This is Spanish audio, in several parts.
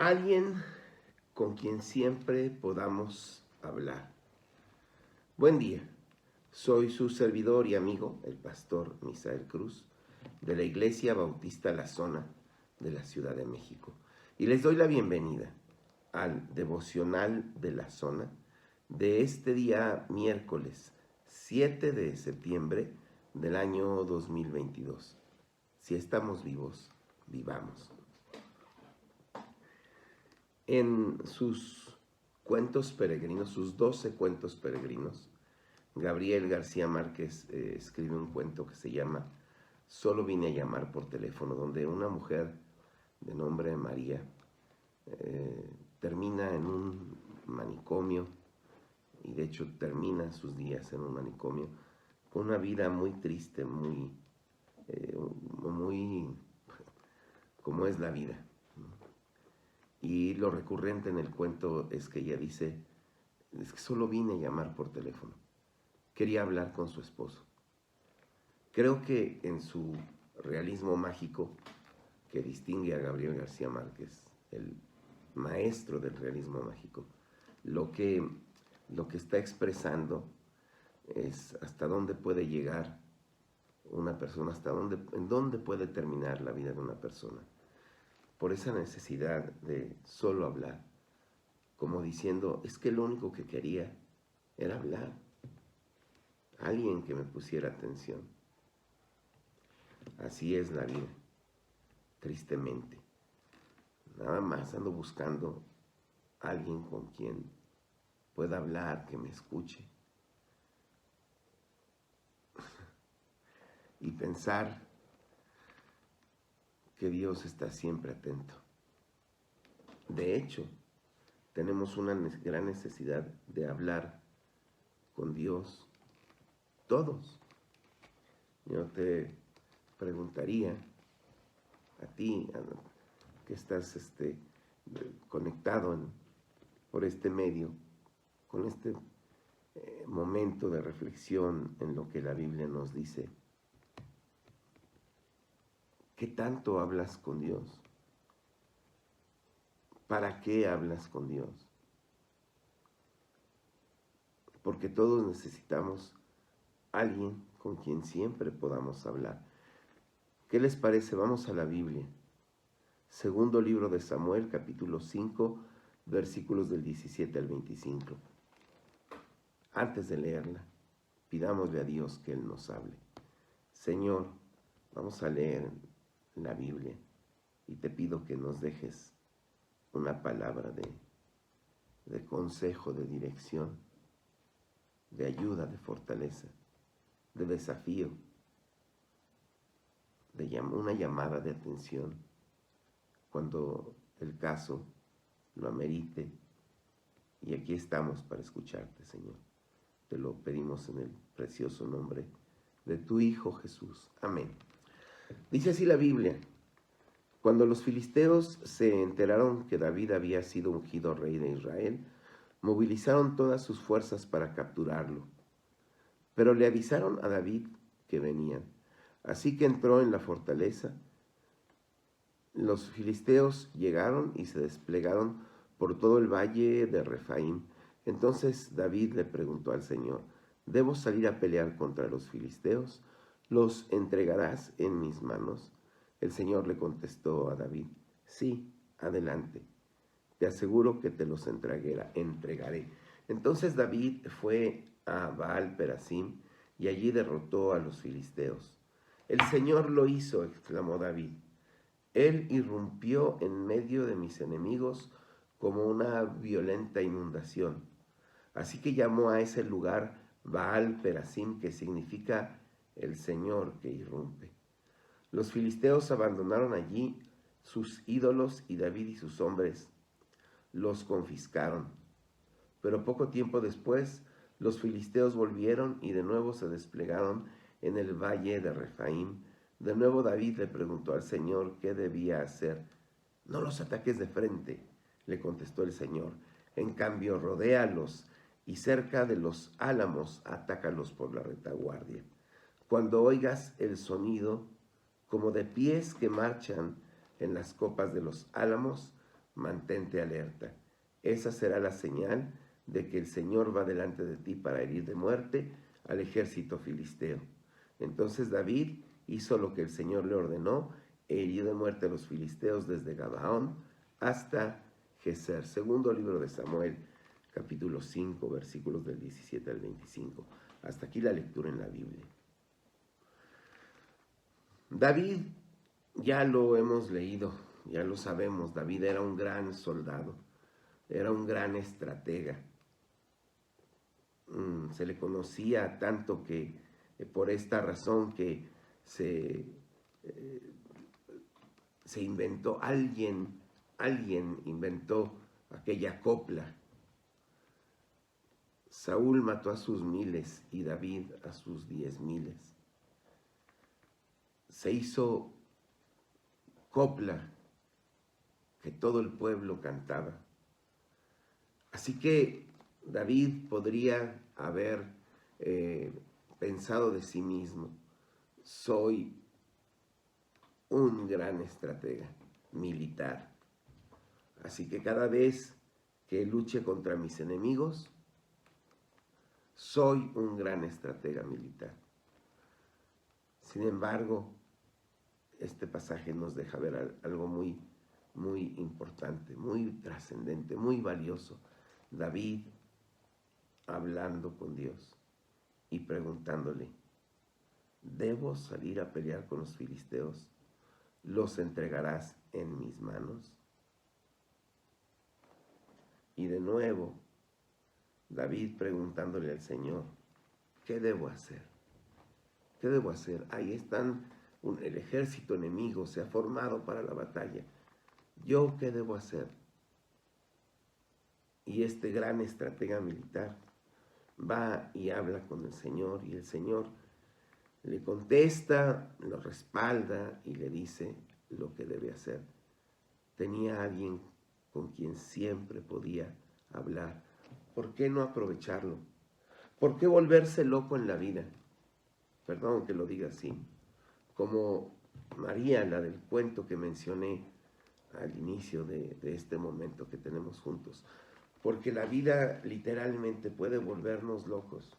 Alguien con quien siempre podamos hablar. Buen día, soy su servidor y amigo, el pastor Misael Cruz, de la Iglesia Bautista La Zona de la Ciudad de México. Y les doy la bienvenida al devocional de la zona de este día miércoles 7 de septiembre del año 2022. Si estamos vivos, vivamos. En sus cuentos peregrinos, sus 12 cuentos peregrinos, Gabriel García Márquez escribe un cuento que se llama Solo vine a llamar por teléfono, donde una mujer de nombre María termina en un manicomio, y de hecho termina sus días en un manicomio, con una vida muy triste, muy como es la vida. Y lo recurrente en el cuento es que ella dice, es que solo vine a llamar por teléfono. Quería hablar con su esposo. Creo que en su realismo mágico, que distingue a Gabriel García Márquez, el maestro del realismo mágico, lo que está expresando es hasta dónde puede llegar una persona, en dónde puede terminar la vida de una persona, por esa necesidad de solo hablar, como diciendo, es que lo único que quería era hablar, alguien que me pusiera atención. Así es la vida, tristemente. Nada más ando buscando a alguien con quien pueda hablar, que me escuche. Y pensar que Dios está siempre atento. De hecho, tenemos una gran necesidad de hablar con Dios, todos. Yo te preguntaría a ti, que estás conectado por este medio, con este momento de reflexión en lo que la Biblia nos dice, ¿qué tanto hablas con Dios? ¿Para qué hablas con Dios? Porque todos necesitamos alguien con quien siempre podamos hablar. ¿Qué les parece? Vamos a la Biblia. Segundo libro de Samuel, capítulo 5, versículos del 17 al 25. Antes de leerla, pidámosle a Dios que Él nos hable. Señor, vamos a leer la Biblia y te pido que nos dejes una palabra de consejo, de dirección, de ayuda, de fortaleza, de desafío, de una llamada de atención cuando el caso lo amerite. Y aquí estamos para escucharte, Señor. Te lo pedimos en el precioso nombre de tu Hijo Jesús. Amén. Dice así la Biblia: cuando los filisteos se enteraron que David había sido ungido rey de Israel, movilizaron todas sus fuerzas para capturarlo. Pero le avisaron a David que venían. Así que entró en la fortaleza. Los filisteos llegaron y se desplegaron por todo el valle de Refaim. Entonces David le preguntó al Señor: ¿debo salir a pelear contra los filisteos? ¿Los entregarás en mis manos? El Señor le contestó a David: sí, adelante. Te aseguro que te los entregaré. Entonces David fue a Baal Perasim y allí derrotó a los filisteos. El Señor lo hizo, exclamó David. Él irrumpió en medio de mis enemigos como una violenta inundación. Así que llamó a ese lugar Baal Perasim, que significa el Señor que irrumpe. Los filisteos abandonaron allí sus ídolos y David y sus hombres los confiscaron. Pero poco tiempo después, los filisteos volvieron y de nuevo se desplegaron en el valle de Refaim. De nuevo David le preguntó al Señor qué debía hacer. No los ataques de frente, le contestó el Señor. En cambio, rodéalos y cerca de los álamos atácalos por la retaguardia. Cuando oigas el sonido como de pies que marchan en las copas de los álamos, mantente alerta. Esa será la señal de que el Señor va delante de ti para herir de muerte al ejército filisteo. Entonces David hizo lo que el Señor le ordenó e hirió de muerte a los filisteos desde Gabaón hasta Geser. Segundo libro de Samuel, capítulo 5, versículos del 17 al 25. Hasta aquí la lectura en la Biblia. David, ya lo hemos leído, ya lo sabemos, David era un gran soldado, era un gran estratega. Se le conocía tanto que por esta razón que se inventó, alguien inventó aquella copla. Saúl mató a sus miles y David a sus 10,000. Se hizo copla que todo el pueblo cantaba. Así que David podría haber pensado de sí mismo: soy un gran estratega militar. Así que cada vez que luche contra mis enemigos, soy un gran estratega militar. Sin embargo, este pasaje nos deja ver algo muy, muy importante, muy trascendente, muy valioso. David hablando con Dios y preguntándole: ¿debo salir a pelear con los filisteos? ¿Los entregarás en mis manos? Y de nuevo, David preguntándole al Señor: ¿qué debo hacer? ¿Qué debo hacer? Ahí están, el ejército enemigo se ha formado para la batalla. ¿Yo qué debo hacer? Y este gran estratega militar va y habla con el Señor, y el Señor le contesta, lo respalda y le dice lo que debe hacer. Tenía a alguien con quien siempre podía hablar. ¿Por qué no aprovecharlo? ¿Por qué volverse loco en la vida? Perdón que lo diga así. Como María, la del cuento que mencioné al inicio de este momento que tenemos juntos. Porque la vida literalmente puede volvernos locos.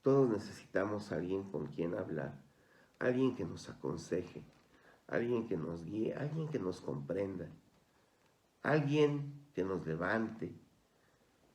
Todos necesitamos a alguien con quien hablar, alguien que nos aconseje, alguien que nos guíe, alguien que nos comprenda, alguien que nos levante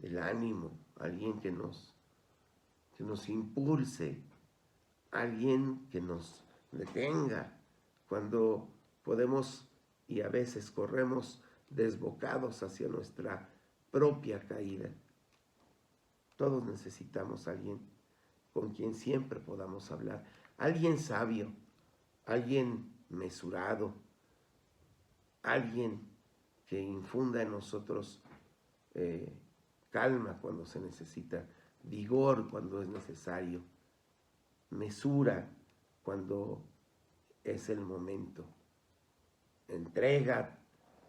el ánimo, alguien que nos impulse, alguien que nos detenga cuando podemos y a veces corremos desbocados hacia nuestra propia caída. Todos necesitamos a alguien con quien siempre podamos hablar, alguien sabio, alguien mesurado, alguien que infunda en nosotros calma cuando se necesita, vigor cuando es necesario, mesura cuando es el momento, entrega,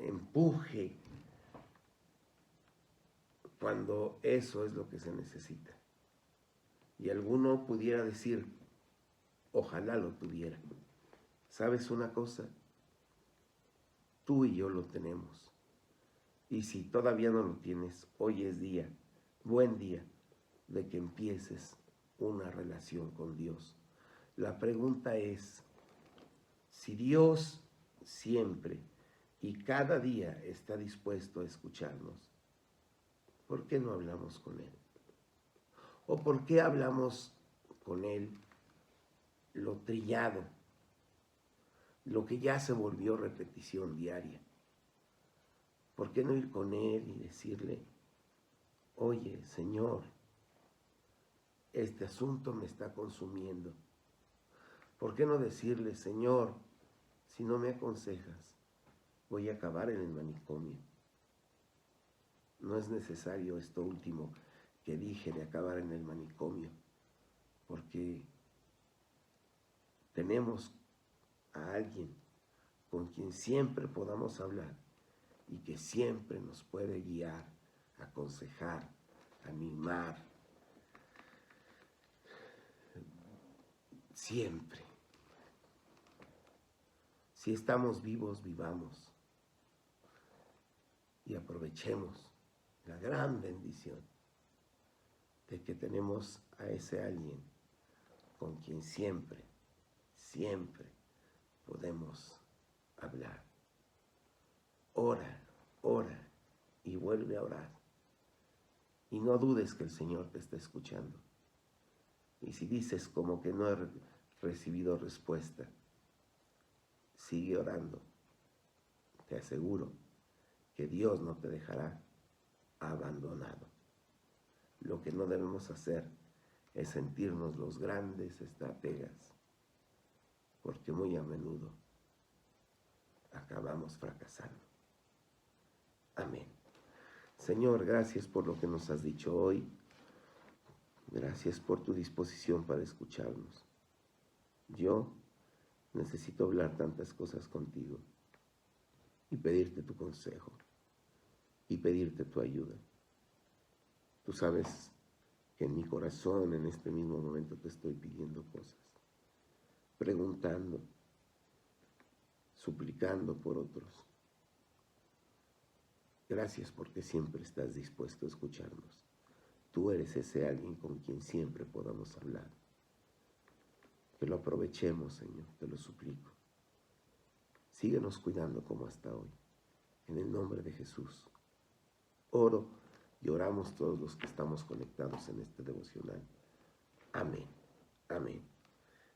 empuje, cuando eso es lo que se necesita. Y alguno pudiera decir: ojalá lo tuviera. ¿Sabes una cosa? Tú y yo lo tenemos. Y si todavía no lo tienes, hoy es día, buen día, de que empieces una relación con Dios. La pregunta es: si Dios siempre y cada día está dispuesto a escucharnos, ¿por qué no hablamos con Él? ¿O por qué hablamos con Él lo trillado, lo que ya se volvió repetición diaria? ¿Por qué no ir con Él y decirle: oye, Señor, este asunto me está consumiendo? ¿Por qué no decirle: Señor, si no me aconsejas, voy a acabar en el manicomio? No es necesario esto último que dije de acabar en el manicomio, porque tenemos a alguien con quien siempre podamos hablar y que siempre nos puede guiar, aconsejar, animar, siempre. Si estamos vivos, vivamos. y aprovechemos la gran bendición de que tenemos a ese alguien con quien siempre, siempre podemos hablar. Ora, ora y vuelve a orar. Y no dudes que el Señor te está escuchando. Y si dices como que no he recibido respuesta, sigue orando. Te aseguro que Dios no te dejará abandonado. Lo que no debemos hacer es sentirnos los grandes estrategas, porque muy a menudo acabamos fracasando. Amén. Señor, gracias por lo que nos has dicho hoy. Gracias por tu disposición para escucharnos. Yo necesito hablar tantas cosas contigo y pedirte tu consejo y pedirte tu ayuda. Tú sabes que en mi corazón en este mismo momento te estoy pidiendo cosas, preguntando, suplicando por otros. Gracias porque siempre estás dispuesto a escucharnos. Tú eres ese alguien con quien siempre podamos hablar. Que lo aprovechemos, Señor, te lo suplico. Síguenos cuidando como hasta hoy. En el nombre de Jesús. Oro y oramos todos los que estamos conectados en este devocional. Amén. Amén.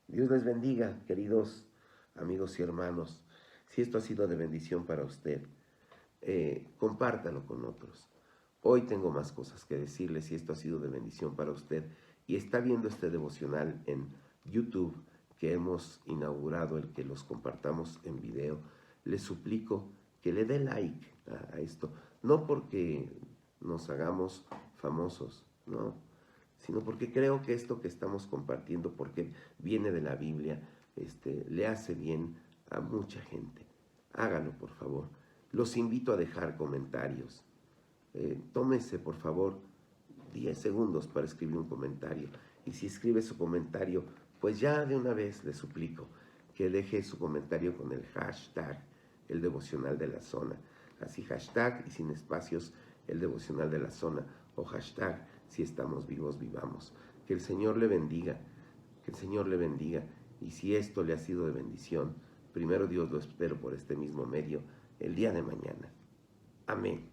Dios les bendiga, queridos amigos y hermanos. Si esto ha sido de bendición para usted, compártalo con otros. Hoy tengo más cosas que decirles si esto ha sido de bendición para usted y está viendo este devocional en YouTube que hemos inaugurado, el que los compartamos en video. Les suplico que le dé like a esto, no porque nos hagamos famosos, no, sino porque creo que esto que estamos compartiendo, porque viene de la Biblia, le hace bien a mucha gente. Hágalo, por favor. Los invito a dejar comentarios. Tómese, por favor, 10 segundos para escribir un comentario. Y si escribe su comentario, pues ya de una vez le suplico que deje su comentario con el hashtag El Devocional de la Zona. Así, hashtag y sin espacios, El Devocional de la Zona. O hashtag Si estamos vivos, vivamos. Que el Señor le bendiga. Que el Señor le bendiga. Y si esto le ha sido de bendición, primero Dios, lo espero por este mismo medio el día de mañana. Amén.